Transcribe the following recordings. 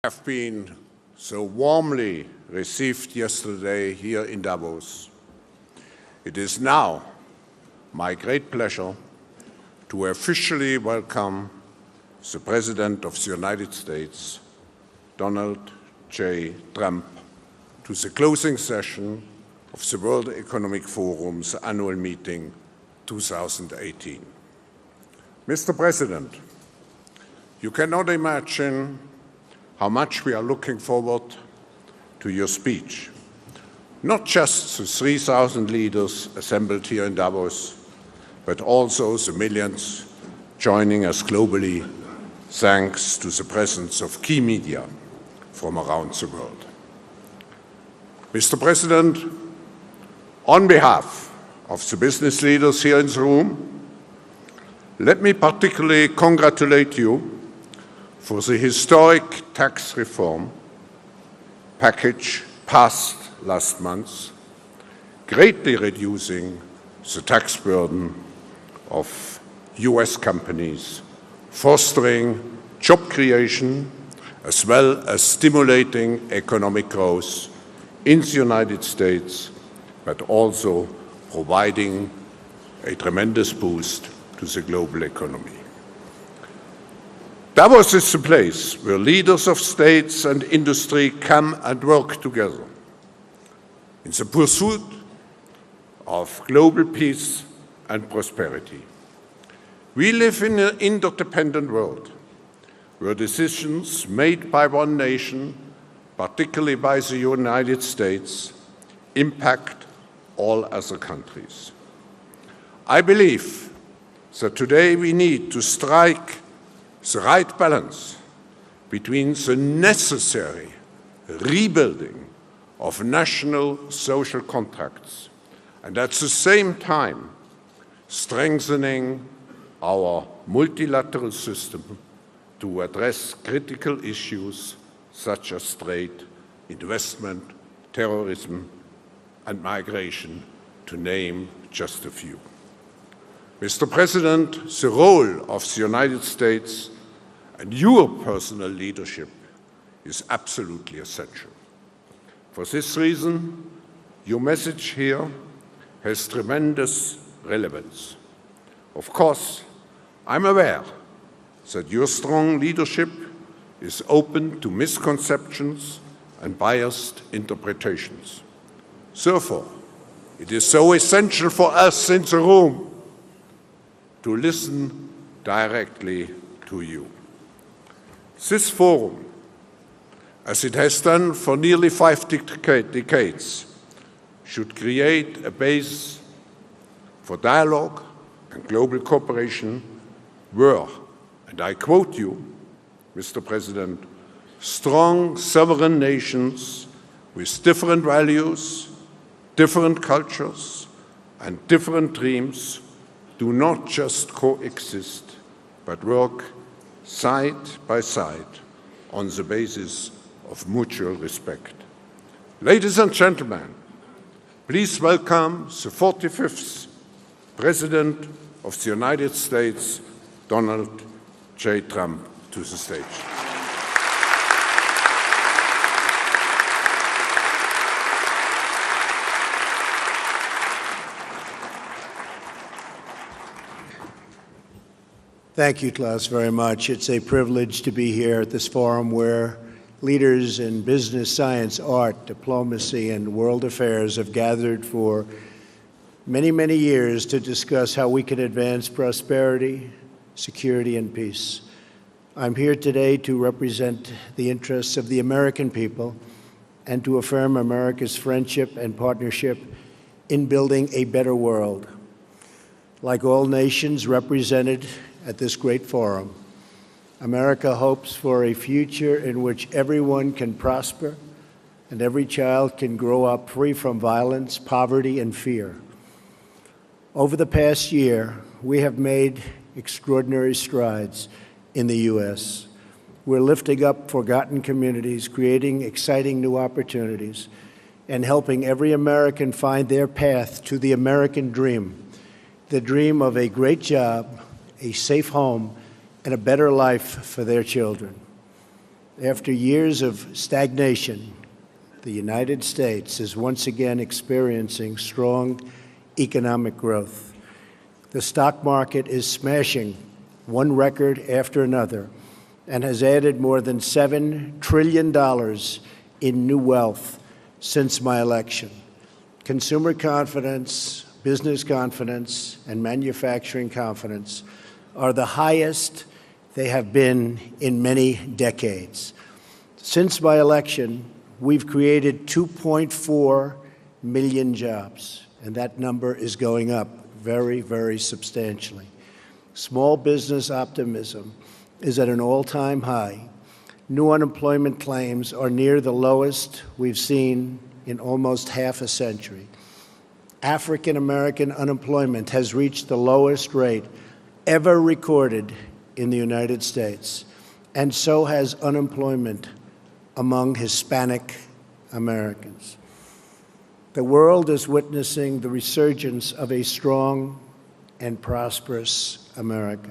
Have been so warmly received yesterday here in Davos. It is now my great pleasure to officially welcome the President of the United States, Donald J. Trump, to the closing session of the World Economic Forum's annual meeting 2018. Mr. President, you cannot imagine how much we are looking forward to your speech. Not just the 3,000 leaders assembled here in Davos, but also the millions joining us globally, thanks to the presence of key media from around the world. Mr. President, on behalf of the business leaders here in the room, let me particularly congratulate you for the historic tax reform package passed last month, greatly reducing the tax burden of US companies, fostering job creation, as well as stimulating economic growth in the United States, but also providing a tremendous boost to the global economy. Davos is the place where leaders of states and industry come and work together in the pursuit of global peace and prosperity. We live in an interdependent world where decisions made by one nation, particularly by the United States, impact all other countries. I believe that today we need to strike the right balance between the necessary rebuilding of national social contracts and at the same time strengthening our multilateral system to address critical issues such as trade, investment, terrorism, and migration, to name just a few. Mr. President, the role of the United States and your personal leadership is absolutely essential. For this reason, your message here has tremendous relevance. Of course, I'm aware that your strong leadership is open to misconceptions and biased interpretations. Therefore, it is so essential for us in the room to listen directly to you. This forum, as it has done for nearly 5 decades, should create a base for dialogue and global cooperation where, and I quote you, Mr. President, strong sovereign nations with different values, different cultures, and different dreams do not just coexist, but work side by side on the basis of mutual respect. Ladies and gentlemen, please welcome the 45th President of the United States, Donald J. Trump, to the stage. Thank you, Klaus, very much. It's a privilege to be here at this forum where leaders in business, science, art, diplomacy, and world affairs have gathered for many, many years to discuss how we can advance prosperity, security, and peace. I'm here today to represent the interests of the American people and to affirm America's friendship and partnership in building a better world. Like all nations represented at this great forum, America hopes for a future in which everyone can prosper and every child can grow up free from violence, poverty, and fear. Over the past year, we have made extraordinary strides in the U.S. We're lifting up forgotten communities, creating exciting new opportunities, and helping every American find their path to the American dream, the dream of a great job, a safe home, and a better life for their children. After years of stagnation, the United States is once again experiencing strong economic growth. The stock market is smashing one record after another and has added more than $7 trillion in new wealth since my election. Consumer confidence, business confidence, and manufacturing confidence are the highest they have been in many decades. Since my election, we've created 2.4 million jobs, and that number is going up very, very substantially. Small business optimism is at an all-time high. New unemployment claims are near the lowest we've seen in almost half a century. African American unemployment has reached the lowest rate ever recorded in the United States, and so has unemployment among Hispanic Americans. The world is witnessing the resurgence of a strong and prosperous America.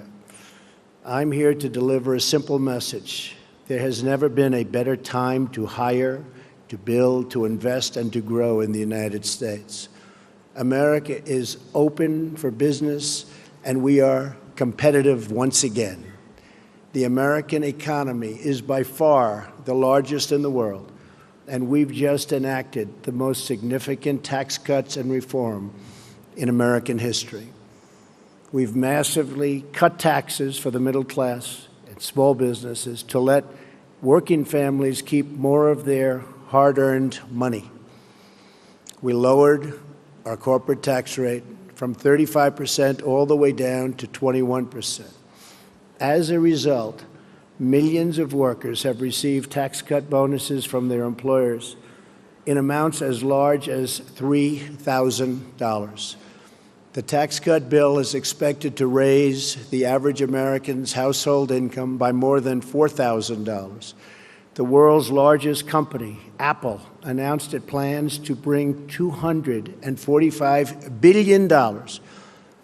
I'm here to deliver a simple message. There has never been a better time to hire, to build, to invest, and to grow in the United States. America is open for business, and we are competitive once again. The American economy is by far the largest in the world, and we've just enacted the most significant tax cuts and reform in American history. We've massively cut taxes for the middle class and small businesses to let working families keep more of their hard-earned money. We lowered our corporate tax rate from 35% all the way down to 21%. As a result, millions of workers have received tax cut bonuses from their employers in amounts as large as $3,000. The tax cut bill is expected to raise the average American's household income by more than $4,000. The world's largest company, Apple, announced it plans to bring $245 billion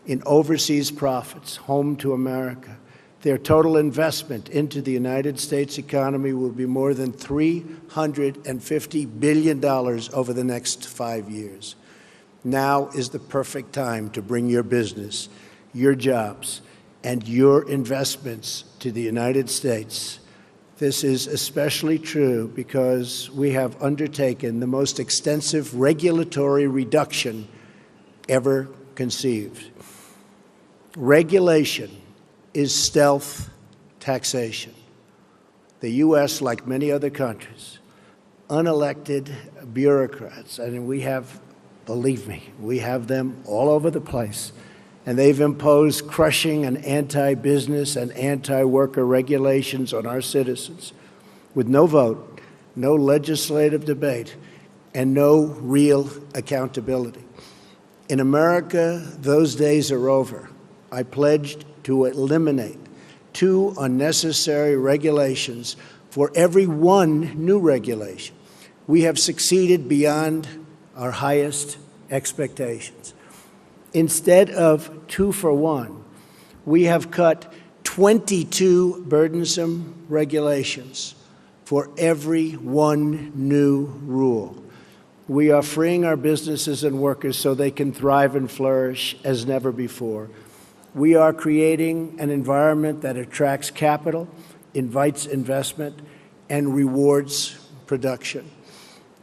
in overseas profits home to America. Their total investment into the United States economy will be more than $350 billion over the next 5 years. Now is the perfect time to bring your business, your jobs, and your investments to the United States. This is especially true because we have undertaken the most extensive regulatory reduction ever conceived. Regulation is stealth taxation. The U.S., like many other countries, unelected bureaucrats, and we have, believe me, we have them all over the place, and they've imposed crushing and anti-business and anti-worker regulations on our citizens with no vote, no legislative debate, and no real accountability. In America, those days are over. I pledged to eliminate 2 unnecessary regulations for every 1 new regulation. We have succeeded beyond our highest expectations. Instead of 2 for 1, we have cut 22 burdensome regulations for every 1 new rule. We are freeing our businesses and workers so they can thrive and flourish as never before. We are creating an environment that attracts capital, invites investment, and rewards production.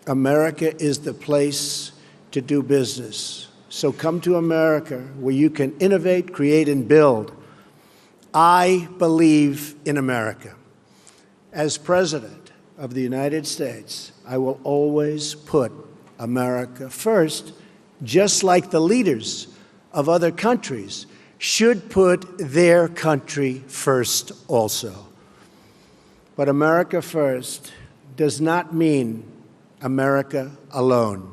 America is the place to do business. So come to America, where you can innovate, create, and build. I believe in America. As President of the United States, I will always put America first, just like the leaders of other countries should put their country first also. But America first does not mean America alone.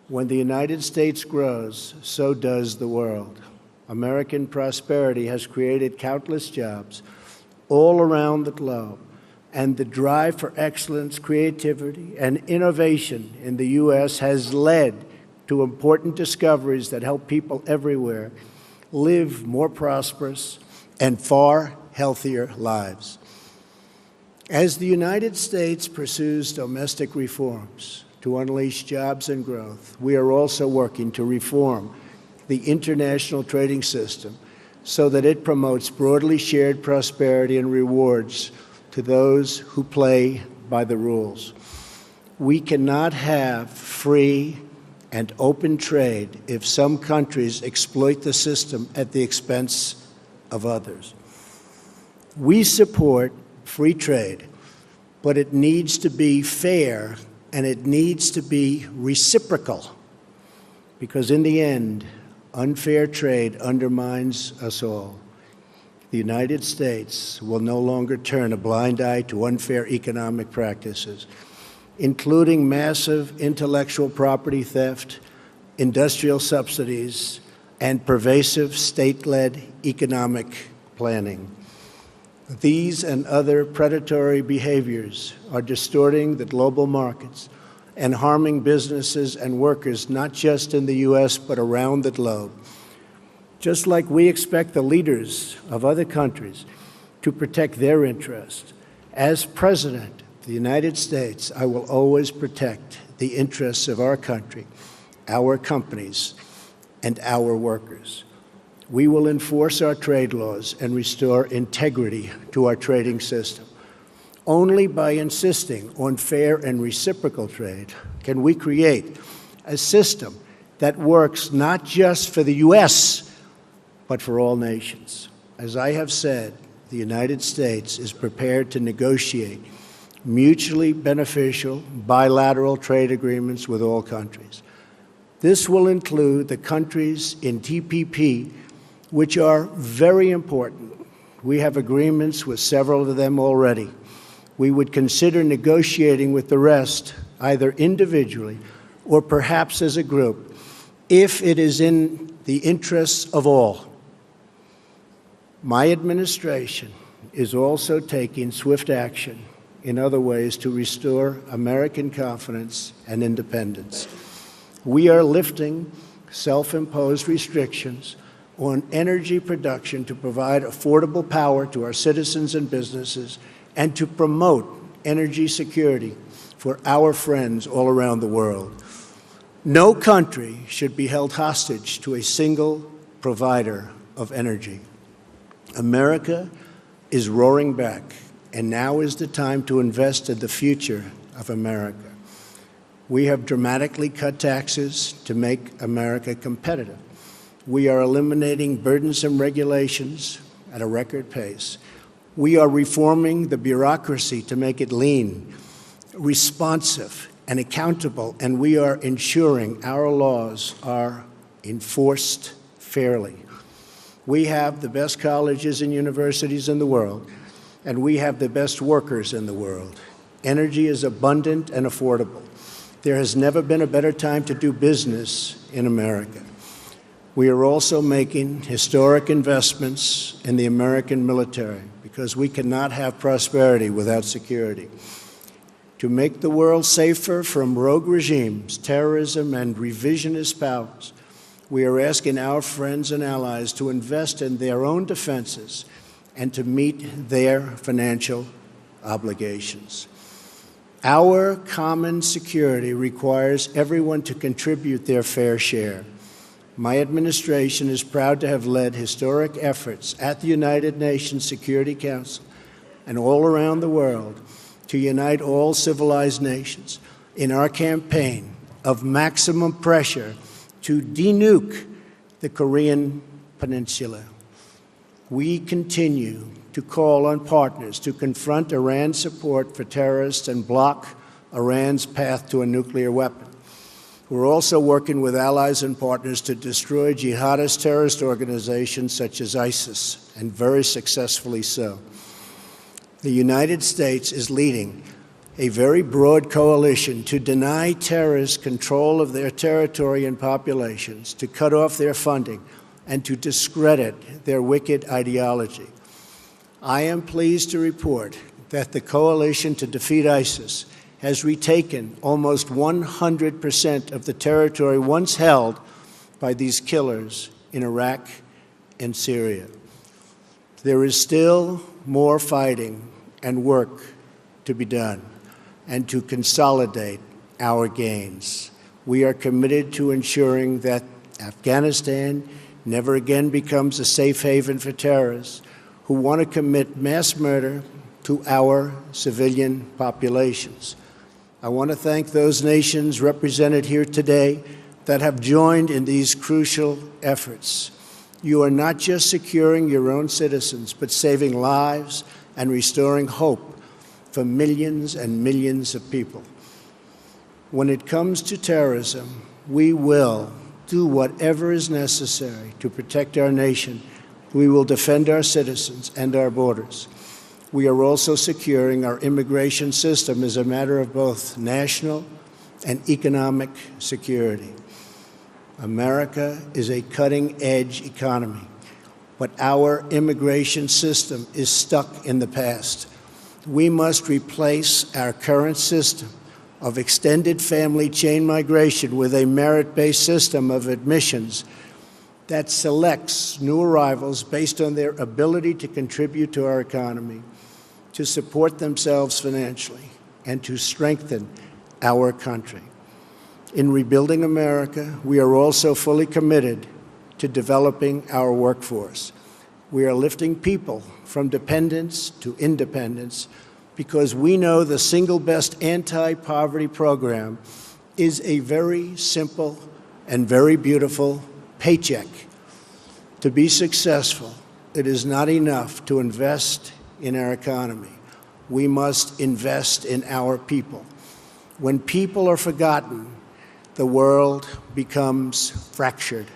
When the United States grows, so does the world. American prosperity has created countless jobs all around the globe, and the drive for excellence, creativity, and innovation in the U.S. has led to important discoveries that help people everywhere live more prosperous and far healthier lives. As the United States pursues domestic reforms to unleash jobs and growth, we are also working to reform the international trading system so that it promotes broadly shared prosperity and rewards to those who play by the rules. We cannot have free and open trade if some countries exploit the system at the expense of others. We support free trade, but it needs to be fair and it needs to be reciprocal, because in the end, unfair trade undermines us all. The United States will no longer turn a blind eye to unfair economic practices, including massive intellectual property theft, industrial subsidies, and pervasive state-led economic planning. These and other predatory behaviors are distorting the global markets and harming businesses and workers, not just in the U.S., but around the globe. Just like we expect the leaders of other countries to protect their interests, as President of the United States, I will always protect the interests of our country, our companies, and our workers. We will enforce our trade laws and restore integrity to our trading system. Only by insisting on fair and reciprocal trade can we create a system that works not just for the U.S., but for all nations. As I have said, the United States is prepared to negotiate mutually beneficial bilateral trade agreements with all countries. This will include the countries in TPP, which are very important. We have agreements with several of them already. We would consider negotiating with the rest, either individually or perhaps as a group, if it is in the interests of all. My administration is also taking swift action in other ways to restore American confidence and independence. We are lifting self-imposed restrictions on energy production to provide affordable power to our citizens and businesses and to promote energy security for our friends all around the world. No country should be held hostage to a single provider of energy. America is roaring back, and now is the time to invest in the future of America. We have dramatically cut taxes to make America competitive. We are eliminating burdensome regulations at a record pace. We are reforming the bureaucracy to make it lean, responsive, and accountable, and we are ensuring our laws are enforced fairly. We have the best colleges and universities in the world, and we have the best workers in the world. Energy is abundant and affordable. There has never been a better time to do business in America. We are also making historic investments in the American military because we cannot have prosperity without security. To make the world safer from rogue regimes, terrorism, and revisionist powers, we are asking our friends and allies to invest in their own defenses and to meet their financial obligations. Our common security requires everyone to contribute their fair share. My administration is proud to have led historic efforts at the United Nations Security Council and all around the world to unite all civilized nations in our campaign of maximum pressure to denuke the Korean Peninsula. We continue to call on partners to confront Iran's support for terrorists and block Iran's path to a nuclear weapon. We're also working with allies and partners to destroy jihadist terrorist organizations such as ISIS, and very successfully so. The United States is leading a very broad coalition to deny terrorists control of their territory and populations, to cut off their funding, and to discredit their wicked ideology. I am pleased to report that the coalition to defeat ISIS has retaken almost 100% of the territory once held by these killers in Iraq and Syria. There is still more fighting and work to be done and to consolidate our gains. We are committed to ensuring that Afghanistan never again becomes a safe haven for terrorists who want to commit mass murder to our civilian populations. I want to thank those nations represented here today that have joined in these crucial efforts. You are not just securing your own citizens, but saving lives and restoring hope for millions and millions of people. When it comes to terrorism, we will do whatever is necessary to protect our nation. We will defend our citizens and our borders. We are also securing our immigration system as a matter of both national and economic security. America is a cutting-edge economy, but our immigration system is stuck in the past. We must replace our current system of extended family chain migration with a merit-based system of admissions that selects new arrivals based on their ability to contribute to our economy, to support themselves financially, and to strengthen our country. In rebuilding America, we are also fully committed to developing our workforce. We are lifting people from dependence to independence because we know the single best anti-poverty program is a very simple and very beautiful paycheck. To be successful, it is not enough to invest in our economy. We must invest in our people. When people are forgotten, the world becomes fractured.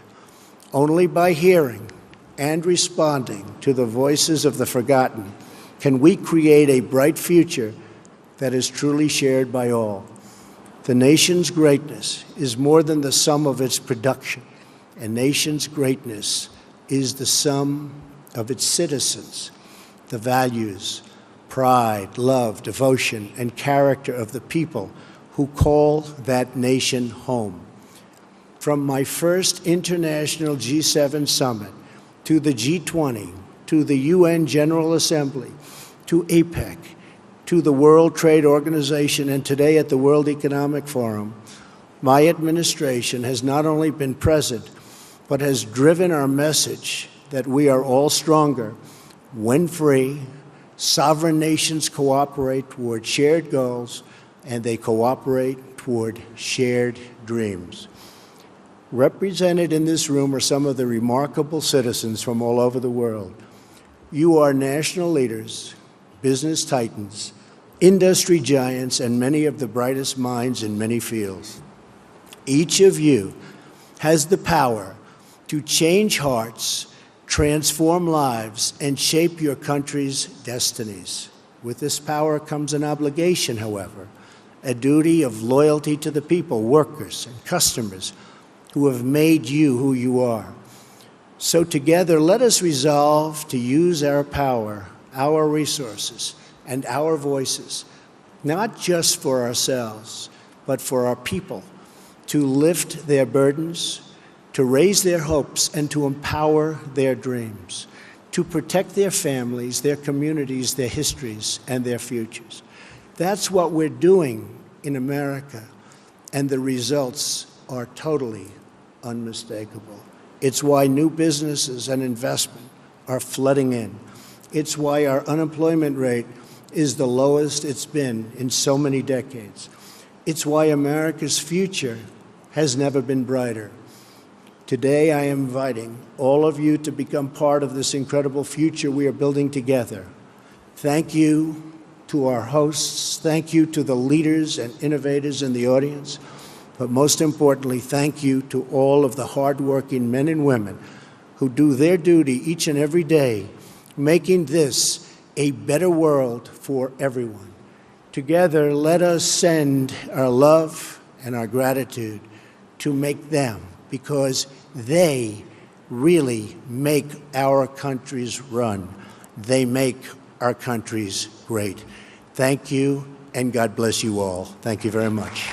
Only by hearing and responding to the voices of the forgotten can we create a bright future that is truly shared by all. The nation's greatness is more than the sum of its production. A nation's greatness is the sum of its citizens, the values, pride, love, devotion, and character of the people who call that nation home. From my first international G7 summit to the G20, to the UN General Assembly, to APEC, to the World Trade Organization, and today at the World Economic Forum, my administration has not only been present, but has driven our message that we are all stronger when free, sovereign nations cooperate toward shared goals, and they cooperate toward shared dreams. Represented in this room are some of the remarkable citizens from all over the world. You are national leaders, business titans, industry giants, and many of the brightest minds in many fields. Each of you has the power to change hearts, transform lives, and shape your country's destinies. With this power comes an obligation, however, a duty of loyalty to the people, workers, and customers who have made you who you are. So together, let us resolve to use our power, our resources, and our voices, not just for ourselves, but for our people, to lift their burdens, to raise their hopes, and to empower their dreams, to protect their families, their communities, their histories, and their futures. That's what we're doing in America, and the results are totally unmistakable. It's why new businesses and investment are flooding in. It's why our unemployment rate is the lowest it's been in so many decades. It's why America's future has never been brighter. Today, I am inviting all of you to become part of this incredible future we are building together. Thank you to our hosts. Thank you to the leaders and innovators in the audience. But most importantly, thank you to all of the hardworking men and women who do their duty each and every day, making this a better world for everyone. Together, let us send our love and our gratitude to make them, because they really make our countries run. They make our countries great. Thank you, and God bless you all. Thank you very much.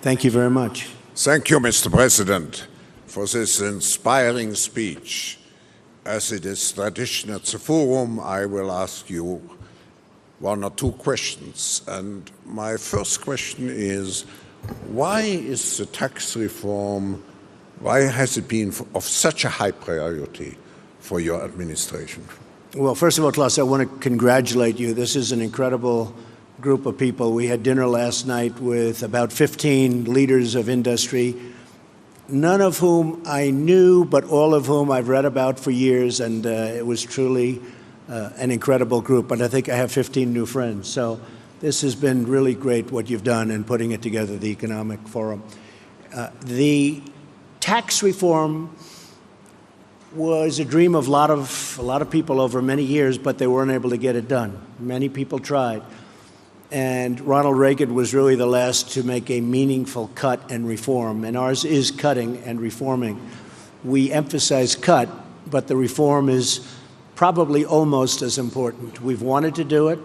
Thank you very much. Thank you, Mr. President, for this inspiring speech. As it is tradition at the forum, I will ask you one or two questions. And my first question is, why is the tax reform, why has it been of such a high priority for your administration? Well, first of all, Klaus, I want to congratulate you. This is an incredible group of people. We had dinner last night with about 15 leaders of industry, none of whom I knew, but all of whom I've read about for years, and it was truly an incredible group. But I think I have 15 new friends. So this has been really great what you've done in putting it together, the Economic Forum. The tax reform was a dream of a lot of people over many years, but they weren't able to get it done. Many people tried. And Ronald Reagan was really the last to make a meaningful cut and reform, and ours is cutting and reforming. We emphasize cut, but the reform is probably almost as important. We've wanted to do it.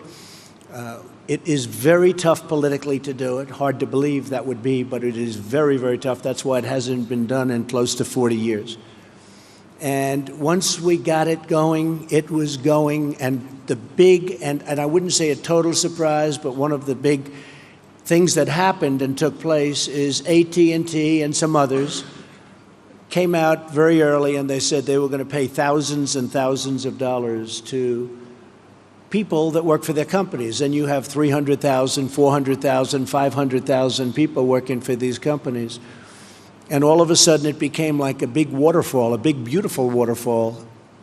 It is very tough politically to do it. Hard to believe that would be, but it is very, very tough. That's why it hasn't been done in close to 40 years. And once we got it going, it was going, and the big, and I wouldn't say a total surprise, but one of the big things that happened and took place is AT&T and some others came out very early and they said they were going to pay thousands and thousands of dollars to people that work for their companies. And you have 300,000, 400,000, 500,000 people working for these companies. And all of a sudden it became like a big waterfall, a big, beautiful waterfall,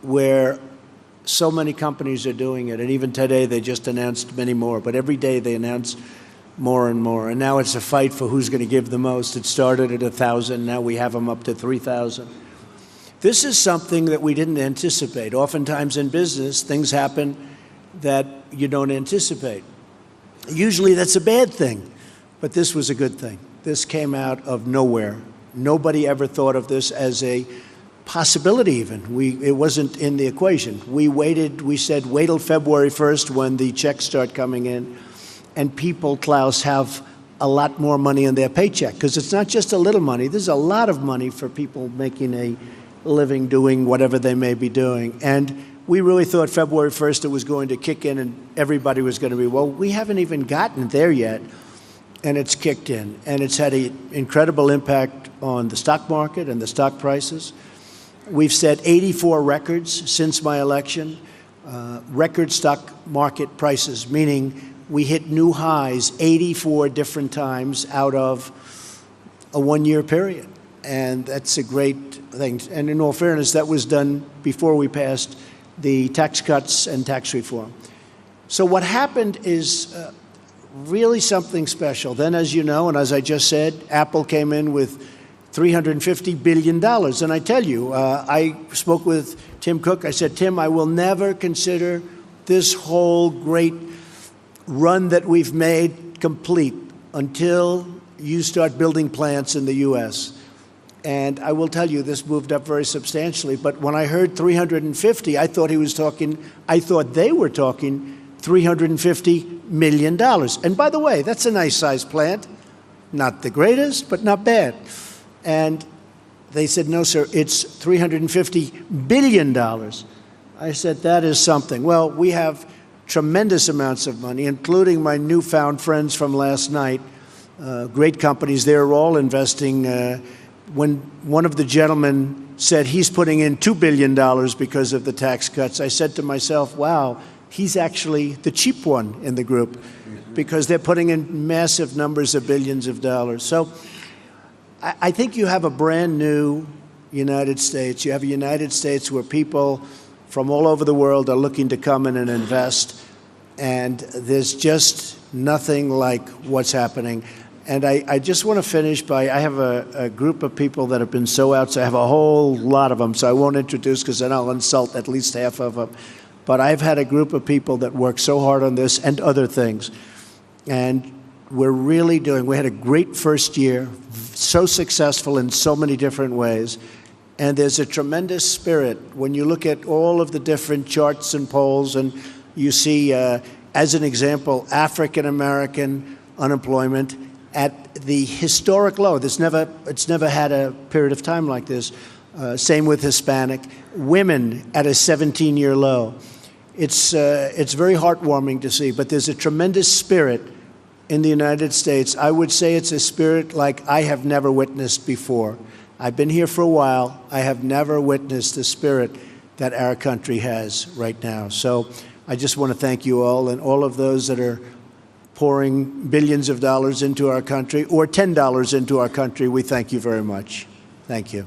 where so many companies are doing it. And even today they just announced many more. But every day they announce more and more. And now it's a fight for who's going to give the most. It started at 1,000. Now we have them up to 3,000. This is something that we didn't anticipate. Oftentimes in business, things happen that you don't anticipate. Usually that's a bad thing. But this was a good thing. This came out of nowhere. Nobody ever thought of this as a possibility even. It wasn't in the equation. We waited, we said, wait till February 1st when the checks start coming in, and people, Klaus, have a lot more money in their paycheck, because it's not just a little money. There's a lot of money for people making a living doing whatever they may be doing. And we really thought February 1st it was going to kick in and everybody was going to be, well, we haven't even gotten there yet. And it's kicked in, and it's had an incredible impact on the stock market and the stock prices. We've set 84 records since my election, record stock market prices, meaning we hit new highs 84 different times out of a one-year period. And that's a great thing. And in all fairness, that was done before we passed the tax cuts and tax reform. So what happened is really something special. Then, as you know, and as I just said, Apple came in with $350 billion. And I tell you, I spoke with Tim Cook. I said, Tim, I will never consider this whole great run that we've made complete until you start building plants in the U.S. And I will tell you, this moved up very substantially. But when I heard 350, I thought they were talking $350 million. And by the way, that's a nice sized plant. Not the greatest, but not bad. And they said, no, sir, it's $350 billion. I said, that is something. Well, we have tremendous amounts of money, including my newfound friends from last night, great companies. They're all investing. When one of the gentlemen said he's putting in $2 billion because of the tax cuts, I said to myself, wow, he's actually the cheap one in the group, because they're putting in massive numbers of billions of dollars. So I think you have a brand new United States. You have a United States where people from all over the world are looking to come in and invest. And there's just nothing like what's happening. And I just want to finish by, I have a group of people that have been so outside. I have a whole lot of them, so I won't introduce because then I'll insult at least half of them. But I've had a group of people that work so hard on this and other things. And we're really we had a great first year, so successful in so many different ways. And there's a tremendous spirit when you look at all of the different charts and polls, and you see, as an example, African-American unemployment at the historic low. It's never had a period of time like this. Same with Hispanic. Women at a 17-year low. It's very heartwarming to see, but there's a tremendous spirit in the United States. I would say it's a spirit like I have never witnessed before. I've been here for a while. I have never witnessed the spirit that our country has right now. So I just want to thank you all and all of those that are pouring billions of dollars into our country or $10 into our country. We thank you very much. Thank you.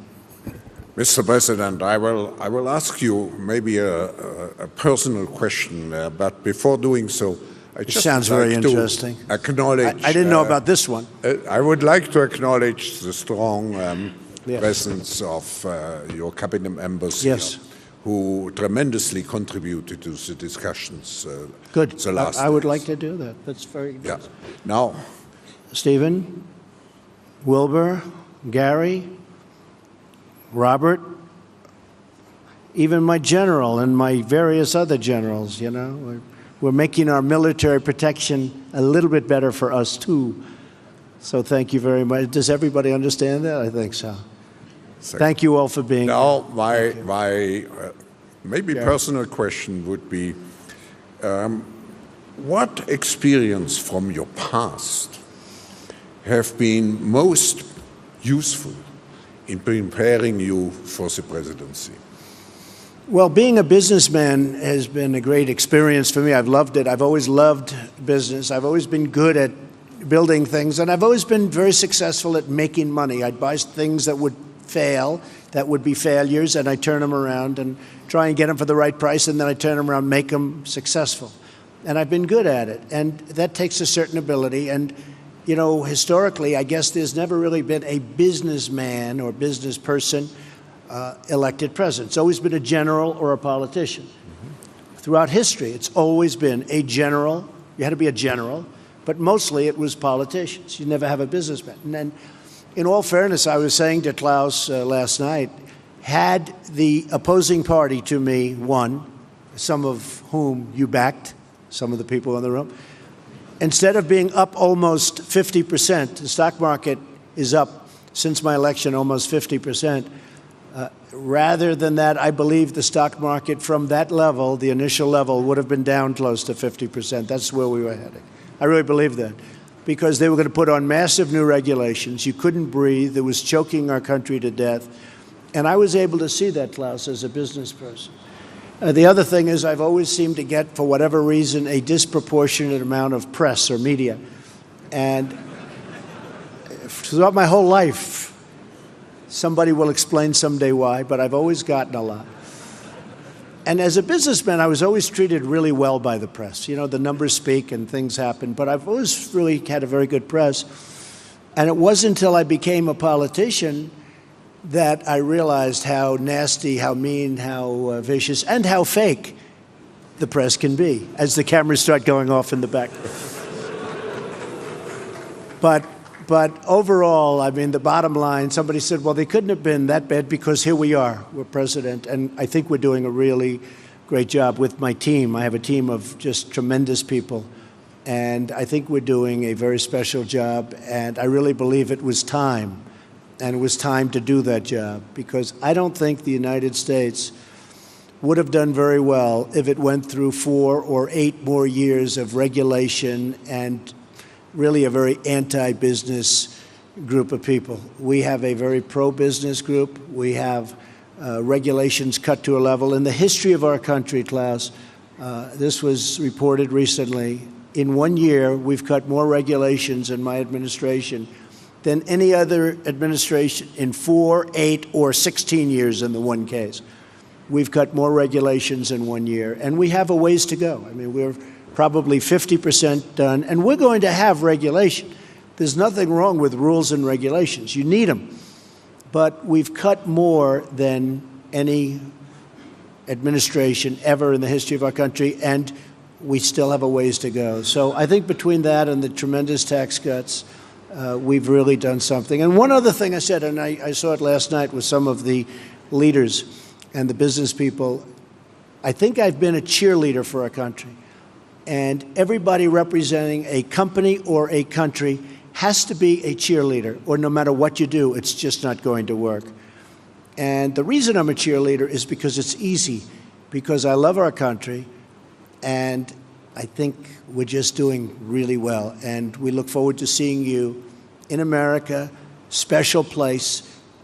Mr. President, I will ask you maybe a personal question, but before doing so, I just sounds very interesting. Acknowledge. I didn't know about this one. I would like to acknowledge the strong presence of your cabinet members here, who tremendously contributed to the discussions. Good. The last I would days. like to do that. That's very good. Yeah. Now, Stephen, Wilbur, Gary, Robert, even my general and my various other generals, you know, we're making our military protection a little bit better for us too. So thank you very much. Does everybody understand that? I think so. Thank you all for being here. Now, my maybe personal question would be, what experience from your past have been most useful in preparing you for the presidency? Well, being a businessman has been a great experience for me. I've loved it. I've always loved business. I've always been good at building things, and I've always been very successful at making money. I'd buy things that would fail, that would be failures, and I turn them around and try and get them for the right price, and then I turn them around, make them successful. And I've been good at it, and that takes a certain ability. And you know, historically, I guess there's never really been a businessman or business person elected president. It's always been a general or a politician. Mm-hmm. Throughout history, it's always been a general. You had to be a general, but mostly it was politicians. You never have a businessman. And then, in all fairness, I was saying to Klaus last night, had the opposing party to me won, some of whom you backed, some of the people in the room, instead of being up almost 50%, the stock market is up since my election almost 50%. Rather than that, I believe the stock market from that level, the initial level, would have been down close to 50%. That's where we were heading. I really believe that. Because they were going to put on massive new regulations. You couldn't breathe. It was choking our country to death. And I was able to see that, Klaus, as a business person. The other thing is I've always seemed to get, for whatever reason, a disproportionate amount of press or media. And throughout my whole life, somebody will explain someday why, but I've always gotten a lot. And as a businessman, I was always treated really well by the press. You know, the numbers speak and things happen, but I've always really had a very good press. And it wasn't until I became a politician that I realized how nasty, how mean, how vicious, and how fake the press can be as the cameras start going off in the back. But overall, I mean, the bottom line, somebody said, well, they couldn't have been that bad because here we are, we're president. And I think we're doing a really great job with my team. I have a team of just tremendous people. And I think we're doing a very special job. And I really believe it was time. And it was time to do that job. Because I don't think the United States would have done very well if it went through 4 or 8 more years of regulation and really a very anti-business group of people. We have a very pro-business group. We have regulations cut to a level. In the history of our country, Klaus, this was reported recently, in 1 year, we've cut more regulations in my administration than any other administration in 4, 8, or 16 years in the one case. We've cut more regulations in 1 year, and we have a ways to go. I mean, we're probably 50% done, and we're going to have regulation. There's nothing wrong with rules and regulations. You need them. But we've cut more than any administration ever in the history of our country, and we still have a ways to go. So I think between that and the tremendous tax cuts, we've really done something. And one other thing I said, and I saw it last night with some of the leaders and the business people, I think I've been a cheerleader for our country. And everybody representing a company or a country has to be a cheerleader, or no matter what you do, it's just not going to work. And the reason I'm a cheerleader is because it's easy, because I love our country, and I think we're just doing really well. And we look forward to seeing you in America, special place,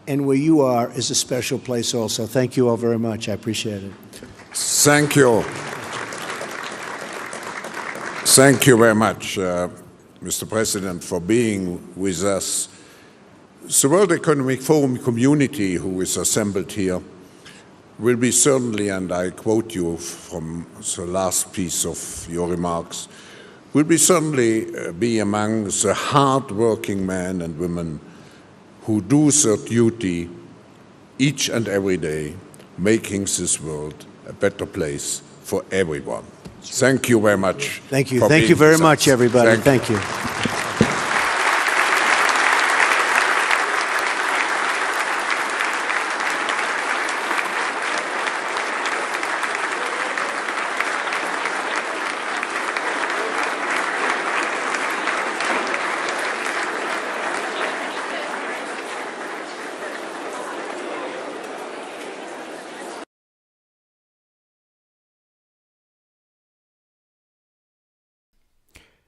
and where you are is a special place also. Thank you all very much. I appreciate it. Thank you. Thank you very much, Mr. President, for being with us. The World Economic Forum community who is assembled here will be certainly, and I quote you from the last piece of your remarks, will be certainly be among the hard-working men and women who do their duty each and every day, making this world a better place for everyone. Thank you very much. Thank you. Thank you very much, everybody. Thank you.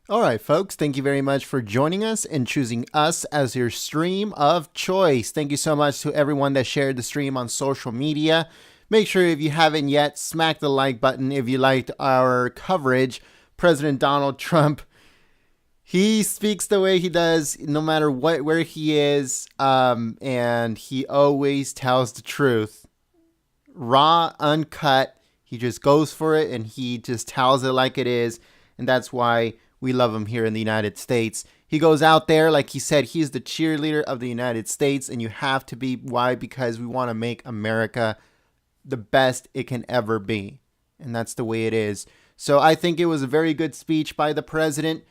All right, folks, thank you very much for joining us and choosing us as your stream of choice. Thank you so much to everyone that shared the stream on social media. Make sure if you haven't yet, smack the like button if you liked our coverage. President Donald Trump, he speaks the way he does no matter where he is, and he always tells the truth. Raw, uncut, he just goes for it and he just tells it like it is, and that's why we love him here in the United States. He goes out there, like he said, he's the cheerleader of the United States, and you have to be. Why? Because we want to make America the best it can ever be, and that's the way it is. So I think it was a very good speech by the president.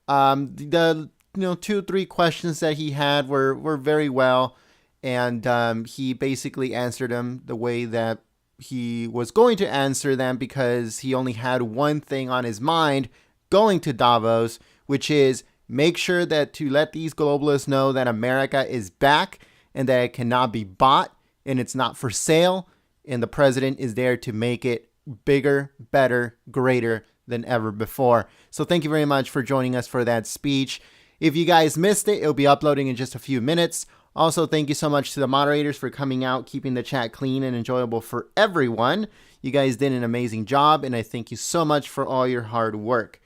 The 2-3 questions that he had were very well, and he basically answered them the way that he was going to answer them, because he only had one thing on his mind going to Davos, which is make sure that to let these globalists know that America is back and that it cannot be bought and it's not for sale. And the president is there to make it bigger, better, greater than ever before. So thank you very much for joining us for that speech. If you guys missed it, it'll be uploading in just a few minutes. Also, thank you so much to the moderators for coming out, keeping the chat clean and enjoyable for everyone. You guys did an amazing job, and I thank you so much for all your hard work.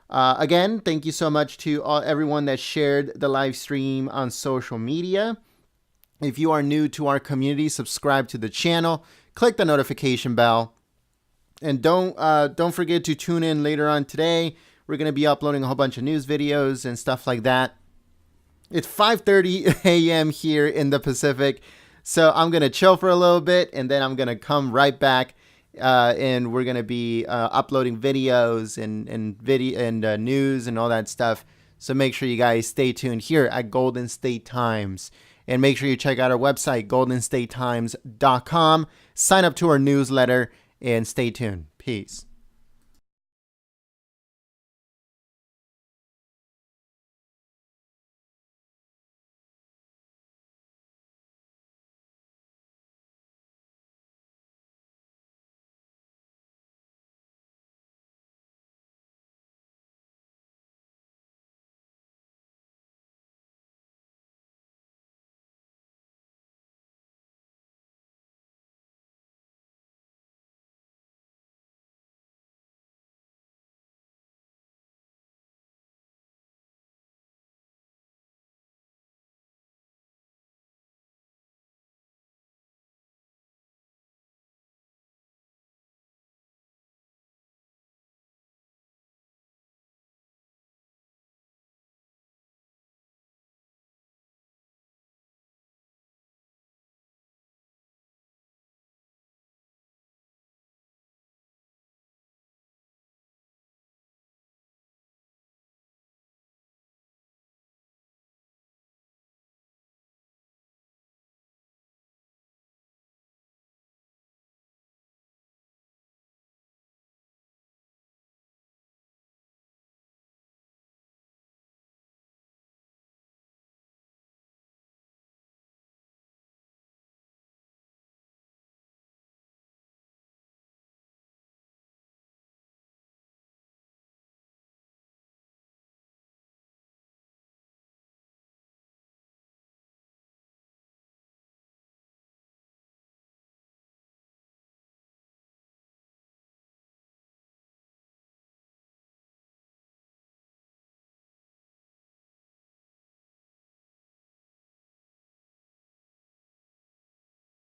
Again, thank you so much to everyone that shared the live stream on social media. If you are new to our community, subscribe to the channel, click the notification bell, and don't forget to tune in later on today. We're going to be uploading a whole bunch of news videos and stuff like that. It's 5:30 a.m. here in the Pacific, so I'm going to chill for a little bit, and then I'm going to come right back. And we're going to be uploading videos and news and all that stuff. So make sure you guys stay tuned here at Golden State Times. And make sure you check out our website, goldenstatetimes.com. Sign up to our newsletter and stay tuned. Peace.